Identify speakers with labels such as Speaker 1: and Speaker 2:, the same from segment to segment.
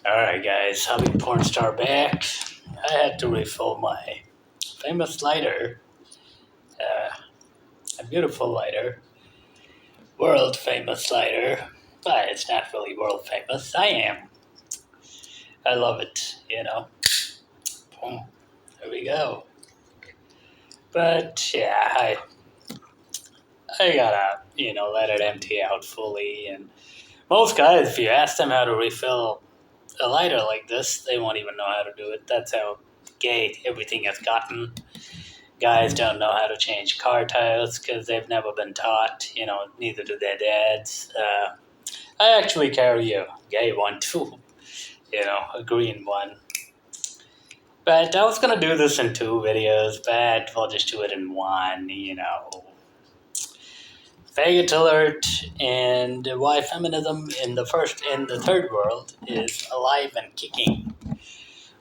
Speaker 1: Alright, guys, hobby porn star back. I had to refill my famous lighter, uh, a beautiful lighter, world famous lighter. But it's not really world famous. I am. I love it. Boom. There we go. But yeah, I gotta, let it empty out fully. And most guys, if you ask them how to refill a lighter like this, they won't even know how to do it. That's how gay everything has gotten. Guys don't know how to change car tires because they've never been taught. Neither do their dads. I actually carry a gay one too. A green one. But I was gonna do this in two videos, but we'll just do it in one. Faggot alert and why feminism in the third world is alive and kicking.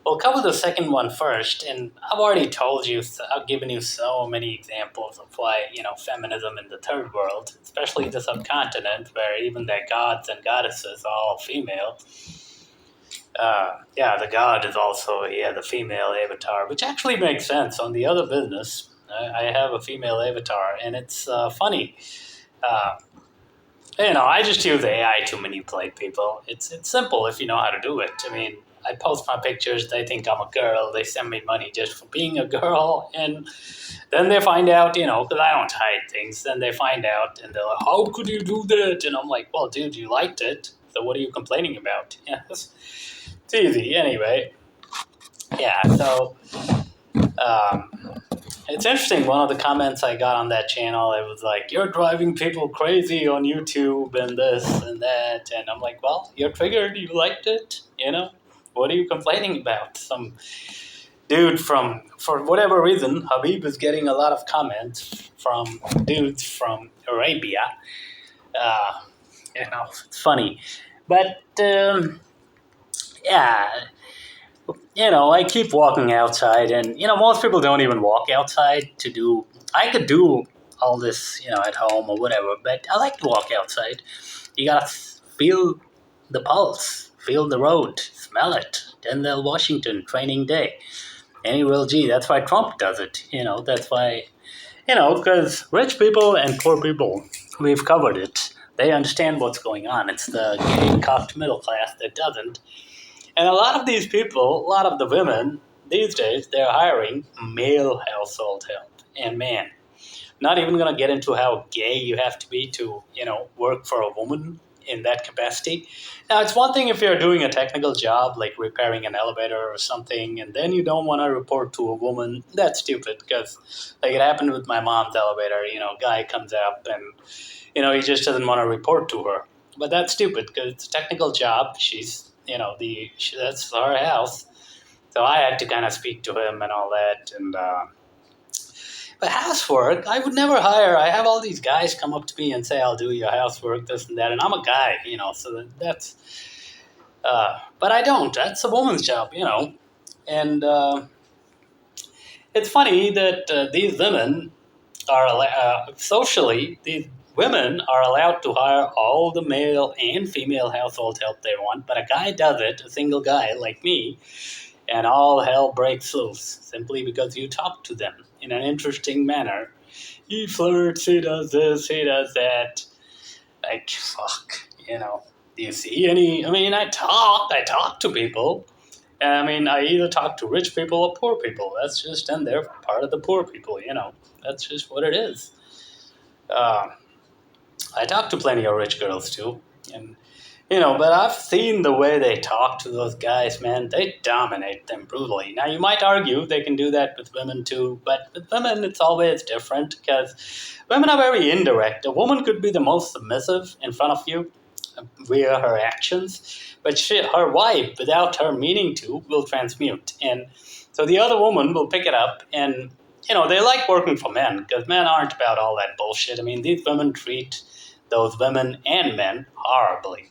Speaker 1: We'll cover the second one first, and I've already told you, I've given you so many examples of why, feminism in the third world, especially the subcontinent, where even their gods and goddesses are all female. The god is also, the female avatar, which actually makes sense on the other business. I have a female avatar, and it's funny. I just use AI to manipulate people. It's simple if you know how to do it. I mean, I post my pictures. They think I'm a girl. They send me money just for being a girl. And then they find out, because I don't hide things. Then they find out and they're like, how could you do that? And I'm like, well, dude, you liked it. So what are you complaining about? Yeah, it's easy. Anyway, yeah, so um, it's interesting. One of the comments I got on that channel, it was like, you're driving people crazy on YouTube and this and that. And I'm like, well, you're triggered. You liked it. What are you complaining about? Some dude for whatever reason, Habib is getting a lot of comments from dudes from Arabia. Uh, it's funny. But, yeah, I keep walking outside, and most people don't even walk outside to do. I could do all this, at home or whatever, but I like to walk outside. You gotta feel the pulse, feel the road, smell it. Denzel Washington, Training Day. Any real G. That's why Trump does it. That's why. Because rich people and poor people, we've covered it. They understand what's going on. It's the gay cocked middle class that doesn't. And a lot of these people, a lot of the women these days, they're hiring male household help. And man, not even going to get into how gay you have to be to, work for a woman in that capacity. Now, it's one thing if you're doing a technical job, like repairing an elevator or something, and then you don't want to report to a woman. That's stupid because, like, it happened with my mom's elevator. Guy comes up and, he just doesn't want to report to her. But that's stupid because it's a technical job. She's that's our house. So I had to kind of speak to him and all that. And but housework, I would never hire. I have all these guys come up to me and say, "I'll do your housework, this and that," and I'm a guy, So that's. But I don't. That's a woman's job, And it's funny that these women are socially these women are allowed to hire all the male and female household help they want, but a guy does it, a single guy like me, and all hell breaks loose simply because you talk to them in an interesting manner. He flirts, he does this, he does that. Like, fuck, Do you see any? I mean, I talk to people. I mean, I either talk to rich people or poor people. That's just, and they're part of the poor people, That's just what it is. Uh, I talk to plenty of rich girls too, and but I've seen the way they talk to those guys, man. They dominate them brutally. Now you might argue they can do that with women too, but with women it's always different because women are very indirect. A woman could be the most submissive in front of you via her actions, but her wife, without her meaning to, will transmute, and so the other woman will pick it up and. They like working for men because men aren't about all that bullshit. I mean, these women treat those women and men horribly.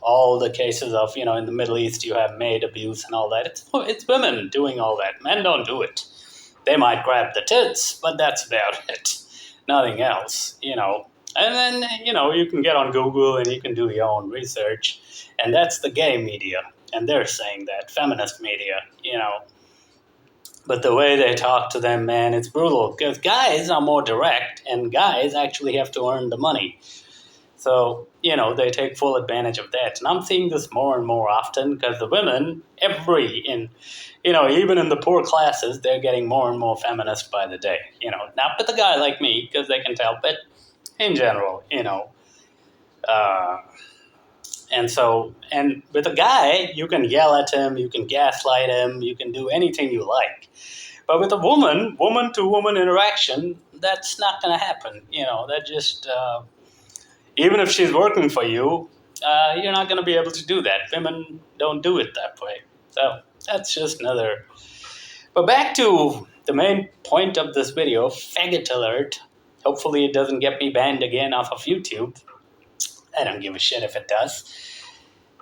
Speaker 1: All the cases of, in the Middle East, you have maid abuse and all that. It's women doing all that. Men don't do it. They might grab the tits, but that's about it. Nothing else, And then, you can get on Google and you can do your own research. And that's the gay media. and they're saying that feminist media, but the way they talk to them, man, it's brutal because guys are more direct, and guys actually have to earn the money. So, they take full advantage of that. And I'm seeing this more and more often because the women, even in the poor classes, they're getting more and more feminist by the day. Not with a guy like me because they can tell, but in general, Uh, and with a guy, you can yell at him, you can gaslight him, you can do anything you like. But with a woman to woman interaction, that's not going to happen. That just, even if she's working for you, you're not going to be able to do that. Women don't do it that way. So that's just another. But back to the main point of this video, faggot alert. Hopefully it doesn't get me banned again off of YouTube. I don't give a shit if it does.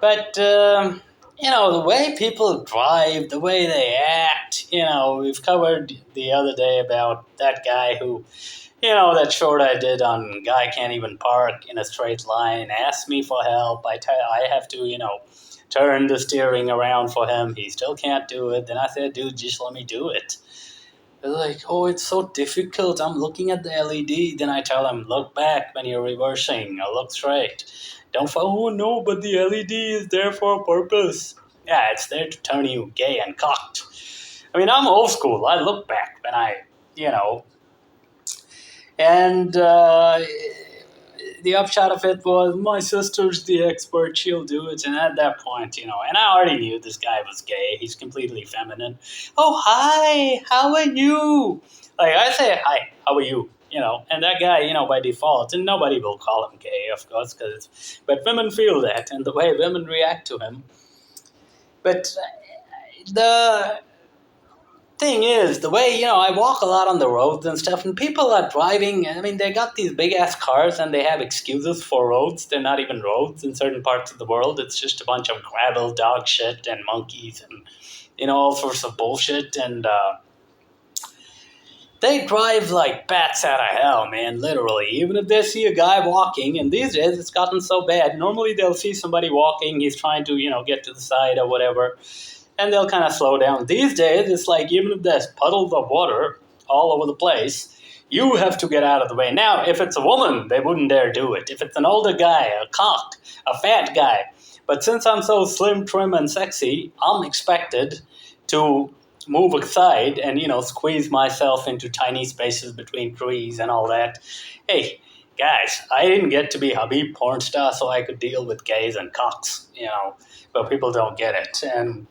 Speaker 1: But, the way people drive, the way they act, we've covered the other day about that guy who, that short I did on guy can't even park in a straight line, asked me for help. I have to, turn the steering around for him. He still can't do it. Then I said, dude, just let me do it. They're like, oh, it's so difficult. I'm looking at the LED. Then I tell them, look back when you're reversing or look straight. Don't follow, oh, no, but the LED is there for a purpose. Yeah, it's there to turn you gay and cocked. I mean, I'm old school. I look back when and the upshot of it was my sister's the expert. She'll do it. And at that point, and I already knew this guy was gay. He's completely feminine. Oh, hi, how are you? Like, I say, hi, how are you? And that guy, by default, and nobody will call him gay, of course, but women feel that, and the way women react to him. But the thing is, the way, I walk a lot on the roads and stuff, and people are driving, I mean, they got these big-ass cars, and they have excuses for roads. They're not even roads in certain parts of the world. It's just a bunch of gravel, dog shit, and monkeys, and, all sorts of bullshit, and they drive like bats out of hell, man, literally. Even if they see a guy walking, and these days it's gotten so bad, normally they'll see somebody walking, he's trying to, get to the side or whatever, and they'll kind of slow down. These days, it's like even if there's puddles of water all over the place, you have to get out of the way. Now, if it's a woman, they wouldn't dare do it. If it's an older guy, a cock, a fat guy. But since I'm so slim, trim, and sexy, I'm expected to move aside and, squeeze myself into tiny spaces between trees and all that. Hey, guys, I didn't get to be hubby porn star so I could deal with gays and cocks, but people don't get it. And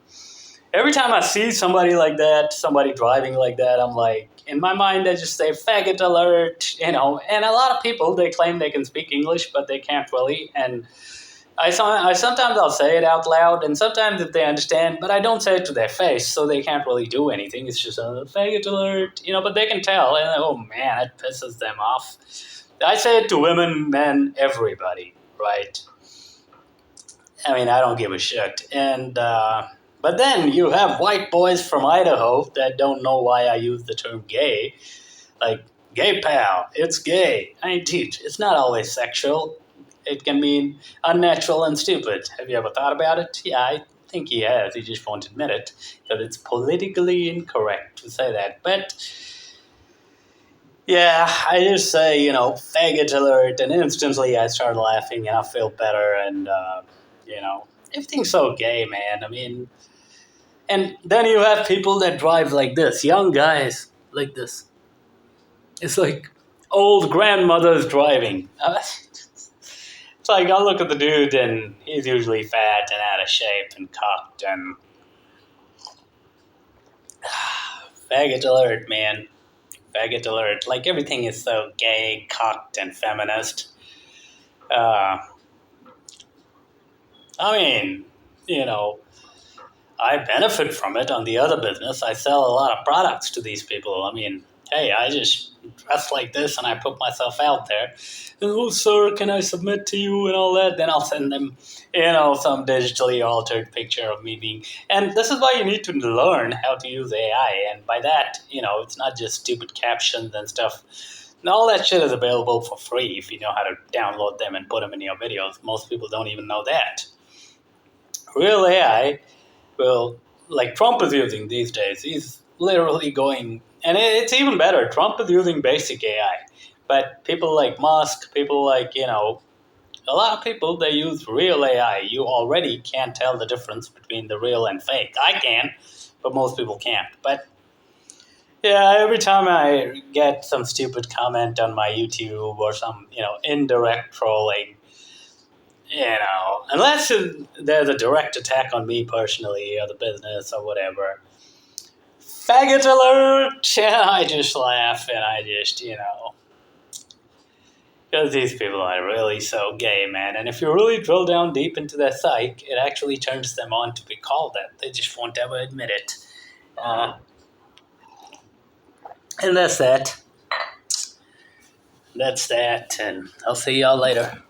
Speaker 1: every time I see somebody like that, somebody driving like that, I'm like, in my mind, I just say, faggot alert, and a lot of people, they claim they can speak English, but they can't really, and I sometimes I'll say it out loud, and sometimes if they understand, but I don't say it to their face, so they can't really do anything. It's just a faggot alert, but they can tell, and oh man, it pisses them off. I say it to women, men, everybody, right? I mean, I don't give a shit. And but then you have white boys from Idaho that don't know why I use the term gay, like gay pal, it's gay. I mean, dude, it's not always sexual. It can mean unnatural and stupid. Have you ever thought about it? Yeah, I think he has. He just won't admit it because it's politically incorrect to say that. But yeah, I just say, faggot alert, and instantly I start laughing and I feel better, and everything's so gay, man. I mean, and then you have people that drive like this, young guys like this. It's like old grandmothers driving. It's like, I'll look at the dude, and he's usually fat and out of shape and cocked, and faggot alert, man. Faggot alert. Like, everything is so gay, cocked, and feminist. I mean, I benefit from it on the other business. I sell a lot of products to these people. I mean, hey, I just dress like this and I put myself out there. And, oh, sir, can I submit to you and all that? Then I'll send them, some digitally altered picture of me being. And this is why you need to learn how to use AI. And by that, it's not just stupid captions and stuff. And all that shit is available for free if you know how to download them and put them in your videos. Most people don't even know that. real AI will, like Trump is using these days. He's literally going, and it's even better. Trump is using basic AI, but people like Musk, people like a lot of people, they use real AI. You already can't tell the difference between the real and fake. I can, but most people can't. But yeah, every time I get some stupid comment on my YouTube or some indirect trolling, unless there's a direct attack on me personally or the business or whatever, faggot alert! Yeah, I just laugh and I just because these people are really so gay, man. And if you really drill down deep into their psyche, it actually turns them on to be called that. They just won't ever admit it. Uh, and that's that. That's that. And I'll see y'all later.